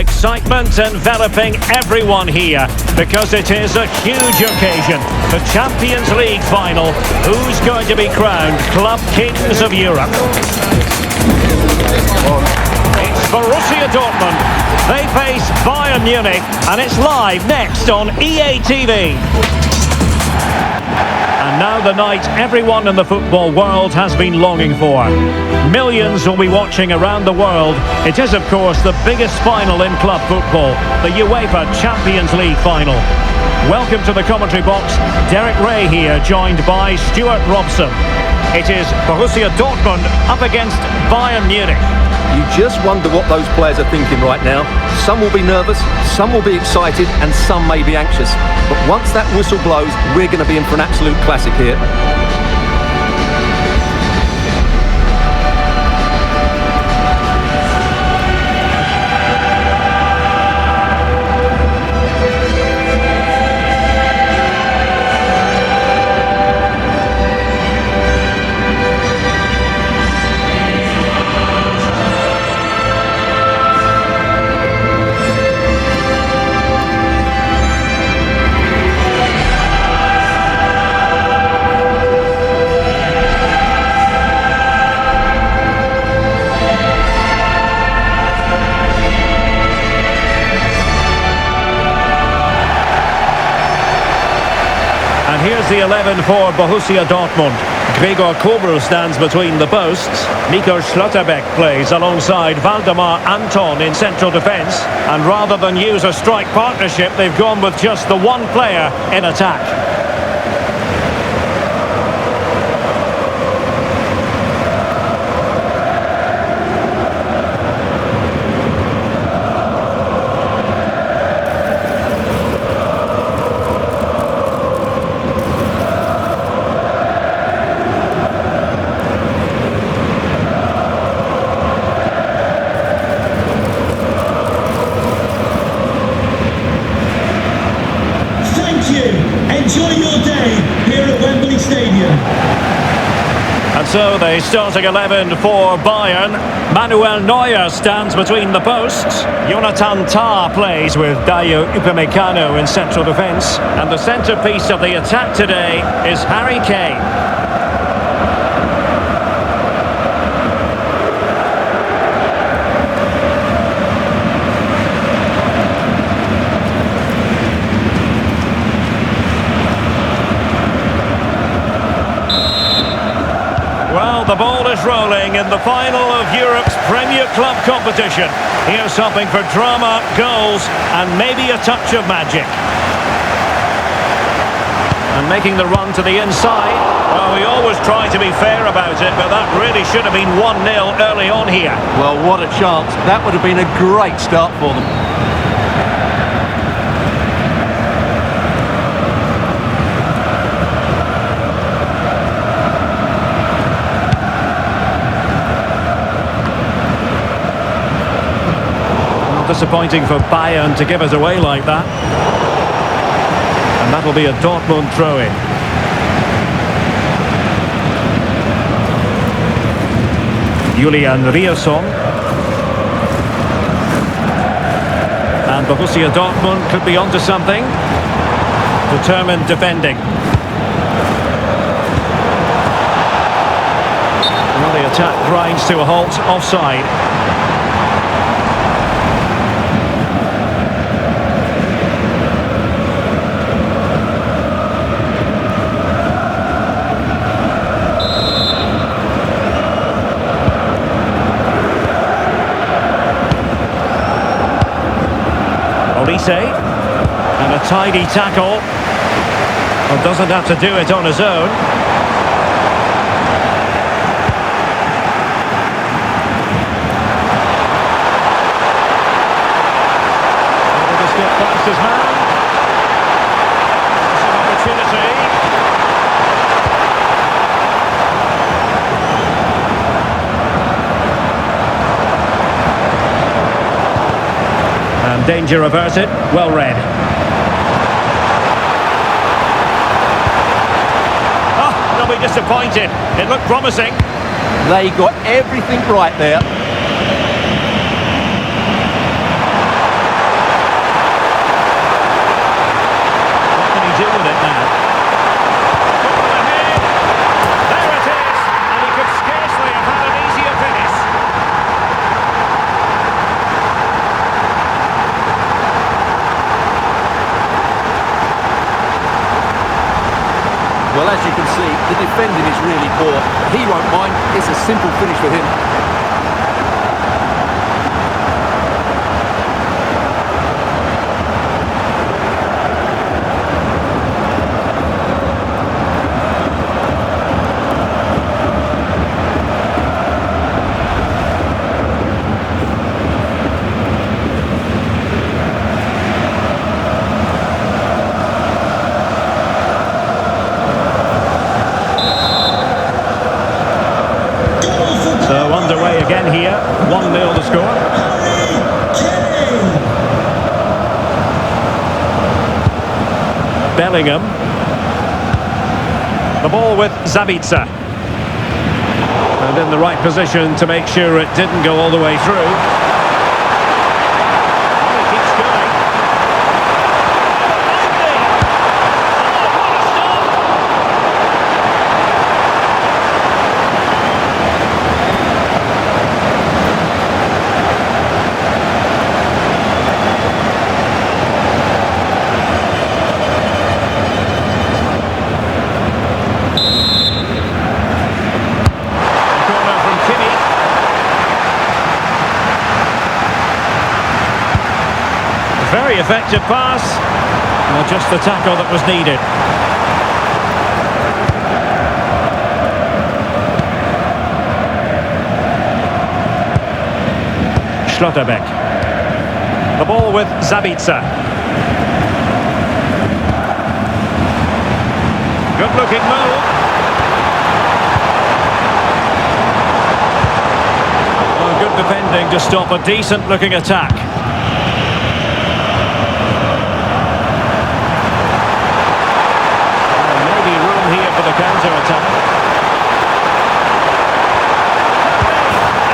Excitement enveloping everyone here because it is a huge occasion. The Champions League final. Who's going to be crowned Club Kings of Europe? It's Borussia Dortmund. They face Bayern Munich, and it's live next on EA TV. And now the night everyone in the football world has been longing for. Millions will be watching around the world. It is, of course, the biggest final in club football, the UEFA Champions League final. Welcome to the commentary box. Derek Ray here, joined by Stuart Robson. It is Borussia Dortmund up against Bayern Munich. You just wonder what those players are thinking right now. Some will be nervous, some will be excited, and some may be anxious. But once that whistle blows, we're going to be in for an absolute classic here. Here's the 11 for Borussia Dortmund. Gregor Kobel stands between the posts. Nico Schlotterbeck plays alongside Waldemar Anton in central defence. And rather than use a strike partnership, they've gone with just the one player in attack. Enjoy your day here at Wembley Stadium. And so the starting 11 for Bayern. Manuel Neuer stands between the posts. Jonathan Tah plays with Dayo Upamecano in central defence. And the centrepiece of the attack today is Harry Kane. The ball is rolling in the final of Europe's Premier Club competition. Here's something for drama, goals, and maybe a touch of magic. And making the run to the inside. Well, we always try to be fair about it, but that really should have been 1-0 early on here. Well, what a chance. That would have been a great start for them. Disappointing for Bayern to give it away like that. And that'll be a Dortmund throw-in. Julian Rierson. And Borussia Dortmund could be onto something. Determined defending. Well, the attack grinds to a halt, offside. And a tidy tackle. Well, doesn't have to do it on his own. Able to skip past his man. It's an opportunity. And danger averted. Well read. Be disappointed. It looked promising. They got everything right there. see, the defending is really poor. He won't mind. It's a simple finish for him. Again here, 1-0 the score. Bellingham. The ball with Zabitzer. And in the right position to make sure it didn't go all the way through. Very effective pass. Well, just the tackle that was needed. Schlotterbeck. The ball with Zabitzer. Good looking move. Well, good defending to stop a decent looking attack. For the counter-attack.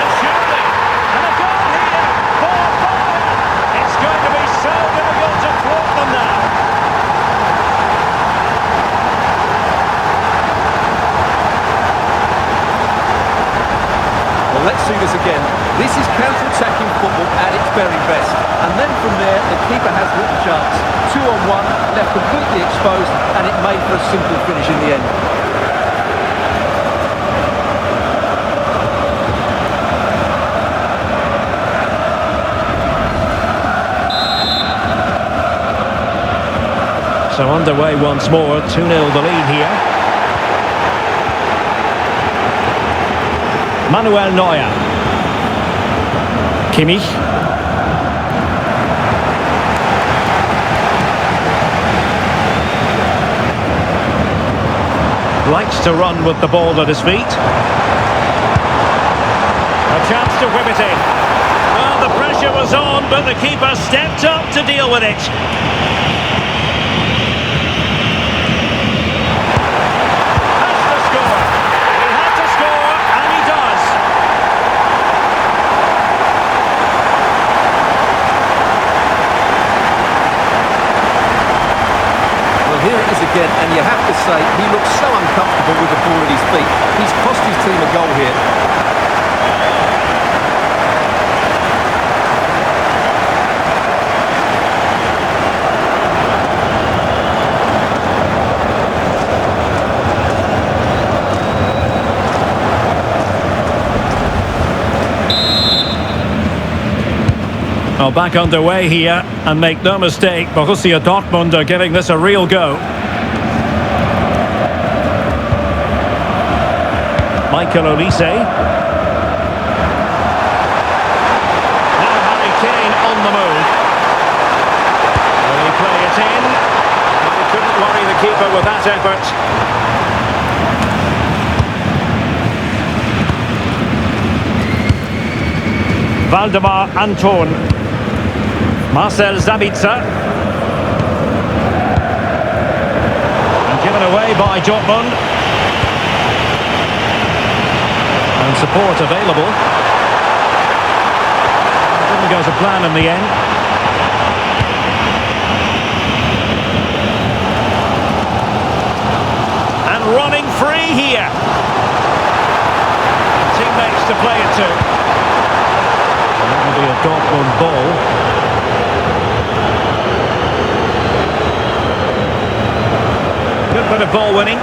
And surely, and a goal here for Bayern. It's going to be so difficult to thwart them now. Well, let's see this again. This is counter-attacking football at its very best. And then from there, the keeper has little chance. 2-on-1, left completely exposed, and it made for a simple finish in the end. So underway once more, 2-0 the lead here. Manuel Neuer. Kimmich. Likes to run with the ball at his feet. A chance to whip it in. Well, the pressure was on, but the keeper stepped up to deal with it. Has to score. He had to score, and he does. Well, here it is again, and you have to say, he looks so uncomfortable with the ball at his feet. He's cost his team a goal here. Well, back underway here, and make no mistake, Borussia Dortmund are giving this a real go. Michael Olise. Now Harry Kane on the move. Will he play it in? He couldn't worry the keeper with that effort. Waldemar Anton. Marcel Zabitzer. And given away by Dortmund. And support available. Didn't go to plan in the end. And running free here. Teammates to play it to. That will be a Dortmund ball. Good bit of ball winning.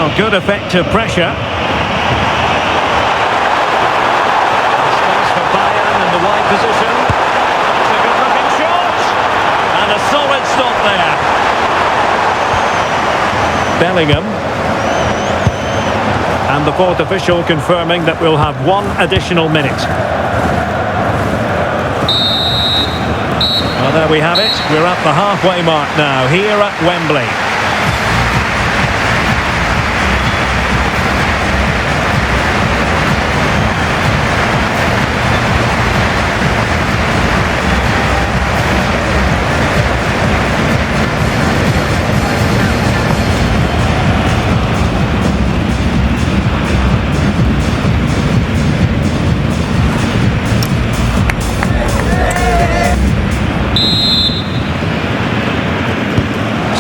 Well, good effective pressure. Space for Bayern in the wide position. It's a good-looking shot. And a solid stop there. Bellingham. And the fourth official confirming that we'll have one additional minute. Well, there we have it. We're at the halfway mark now, here at Wembley.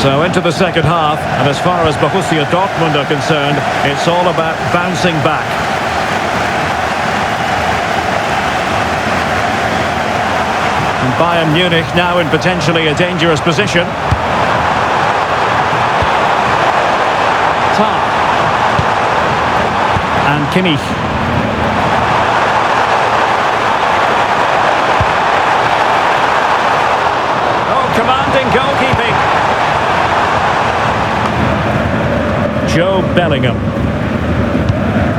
So into the second half, and as far as Borussia Dortmund are concerned, it's all about bouncing back. And Bayern Munich now in potentially a dangerous position. Tar. And Kimmich. Oh, commanding goalkeeping. Joe Bellingham.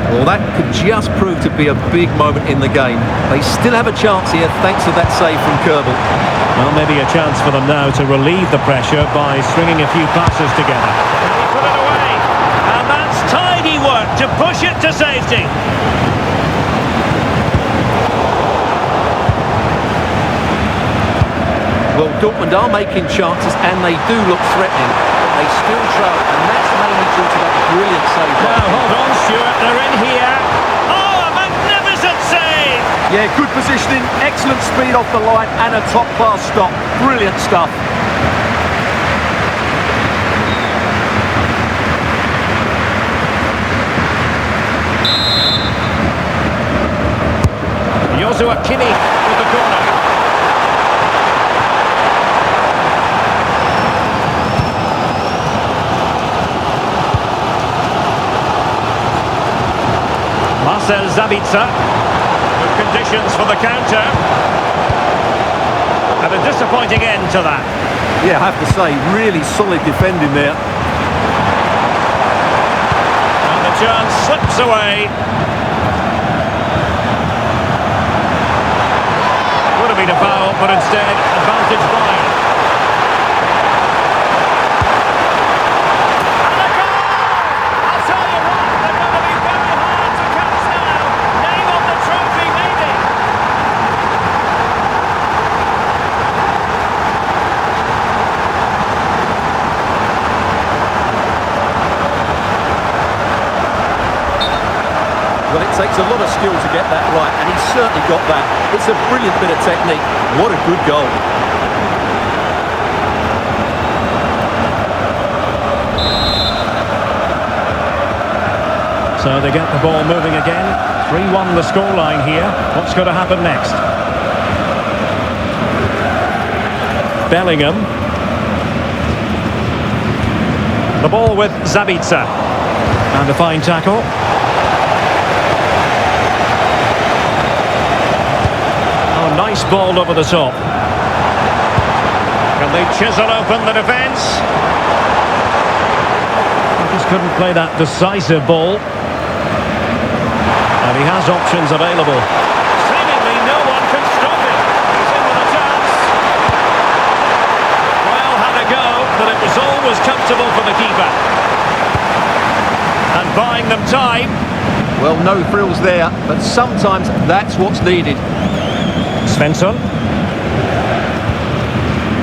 Well, that could just prove to be a big moment in the game. They still have a chance here thanks to that save from Kerbal. Well, maybe a chance for them now to relieve the pressure by stringing a few passes together. Can he put it away? And that's tidy work to push it to safety. Well, Dortmund are making chances and they do look threatening. They still trail, and that's mainly due to that brilliant save. Now, hold on, Stuart, they're in here. Oh, a magnificent save! Yeah, good positioning, excellent speed off the line, and a top-class stop. Brilliant stuff. Joshua Kimmich with the corner. Sabitzer. Good conditions for the counter. And a disappointing end to that. Yeah, I have to say, really solid defending there. And the chance slips away. Would have been a foul, but instead, advantage Bayern. Well, it takes a lot of skill to get that right, and he's certainly got that. It's a brilliant bit of technique. What a good goal. So they get the ball moving again. 3-1 the scoreline here. What's going to happen next? Bellingham. The ball with Sabitzer. And a fine tackle. Nice ball over the top. Can they chisel open the defence? He just couldn't play that decisive ball. And he has options available. Seemingly no one can stop him. He's in with a chance. Well, had a go, but it was always comfortable for the keeper. And buying them time. Well, no frills there, but sometimes that's what's needed. Svensson.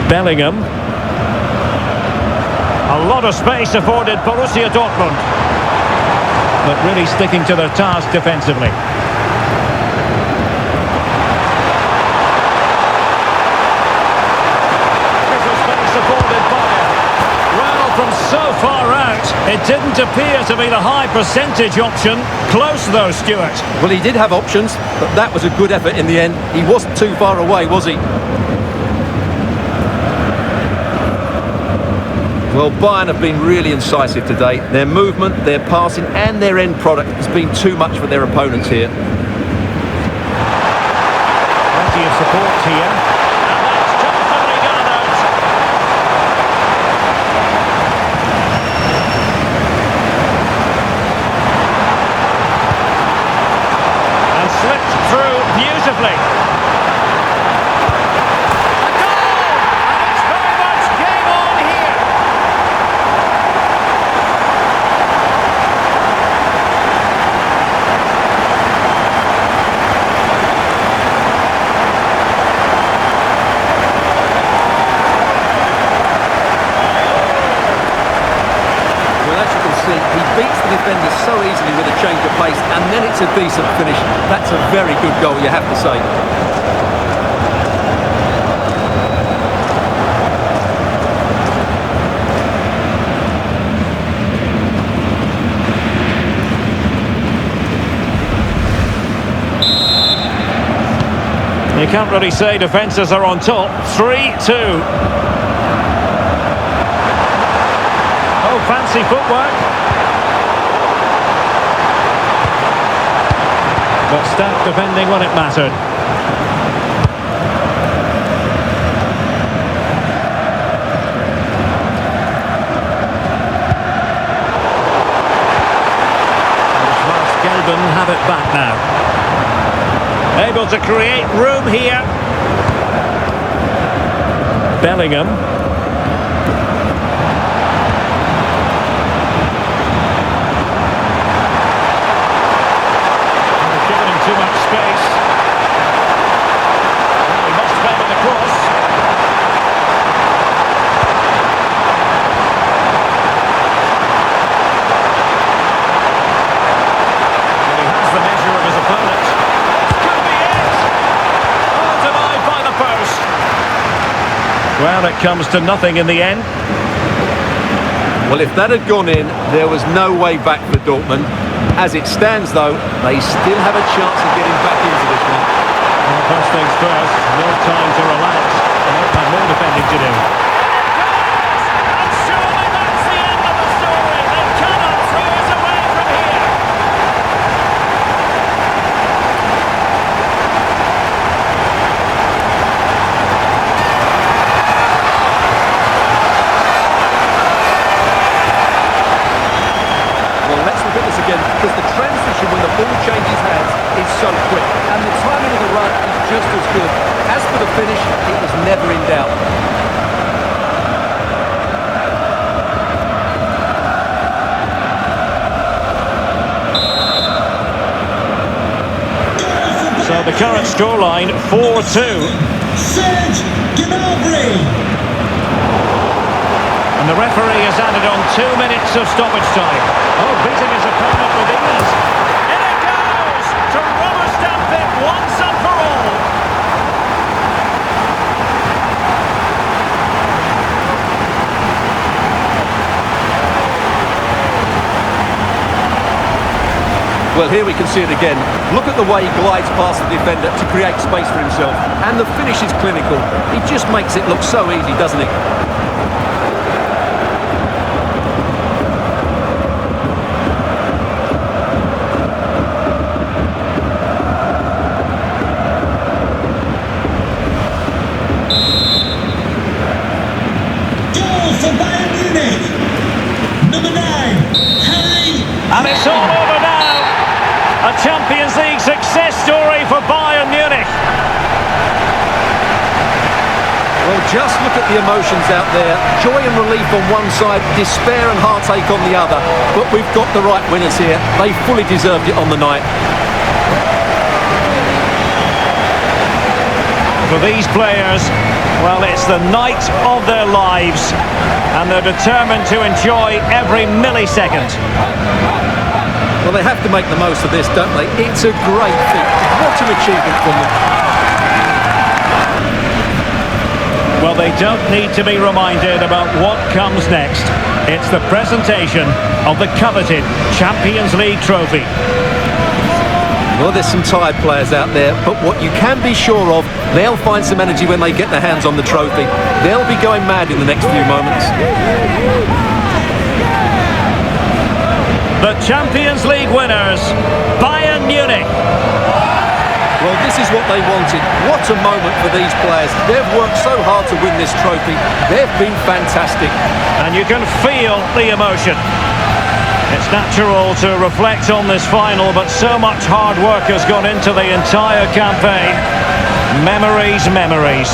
Bellingham. A lot of space afforded Borussia Dortmund, but really sticking to their task defensively. There's a space afforded Bayern. Well, from so far out, it didn't appear to be the high percentage option. Close though, Stuart. Well, he did have options, but that was a good effort in the end. He wasn't too far away, was he? Well, Bayern have been really incisive today. Their movement, their passing and their end product has been too much for their opponents here. Plenty of support here. And that's comfortably gathered. And slipped through beautifully. A goal! And it's very much game on here. Well, as you can see, he beats the defender so easily with a change of pace, and then it's a decent finish. That's a very good goal, you have to say. You can't really say defences are on top. 3-2. Oh, fancy footwork. But stout defending when it mattered. Gelben have it back now. Able to create room here. Bellingham. They've given him too much space. He must favor the cross. Well, he has the measure of his opponent. Well, it comes to nothing in the end. Well, if that had gone in, there was no way back for Dortmund. As it stands, though, they still have a chance of getting back into this one. Well, first things first, no time to relax. They'll have more defending to do. And surely that's the end of the story. They cannot throw us away from here. Because the transition when the ball changes hands is so quick, and the timing of the run is just as good. As for the finish, it was never in doubt. So the current scoreline 4-2. Serge Gnabry. And the referee has added on 2 minutes of stoppage time. Oh, beating his opponent with ease. In it goes to rubber stamp it once and for all. Well, here we can see it again. Look at the way he glides past the defender to create space for himself. And the finish is clinical. He just makes it look so easy, doesn't he? Goal for Bayern Munich. Number 9, Harry. And it's all over now. A Champions League success story for Bayern Munich. Well, just look at the emotions out there. Joy and relief on one side, despair and heartache on the other. But we've got the right winners here. They fully deserved it on the night. For these players, well, it's the night of their lives, and they're determined to enjoy every millisecond. Well, they have to make the most of this, don't they? It's a great feat. What an achievement from them. Well, they don't need to be reminded about what comes next. It's the presentation of the coveted Champions League trophy. Well, there's some tired players out there, but what you can be sure of, they'll find some energy when they get their hands on the trophy. They'll be going mad in the next few moments. The Champions League winners, Bayern Munich. Well, this is what they wanted. What a moment for these players. They've worked so hard to win this trophy. They've been fantastic. And you can feel the emotion. It's natural to reflect on this final, but so much hard work has gone into the entire campaign. Memories, memories.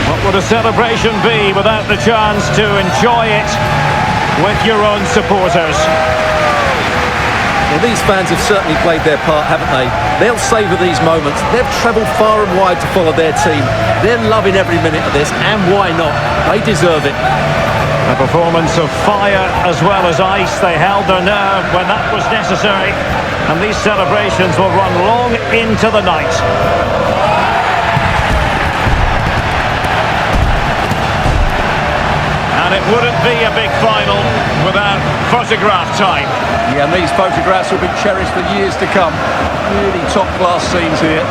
What would a celebration be without the chance to enjoy it with your own supporters? Well, these fans have certainly played their part, haven't they? They'll savour these moments. They've travelled far and wide to follow their team. They're loving every minute of this, and why not? They deserve it. A performance of fire as well as ice. They held their nerve when that was necessary, and these celebrations will run long into the night. And it wouldn't be a big final without photograph time. Yeah, and these photographs will be cherished for years to come. Really top-class scenes here.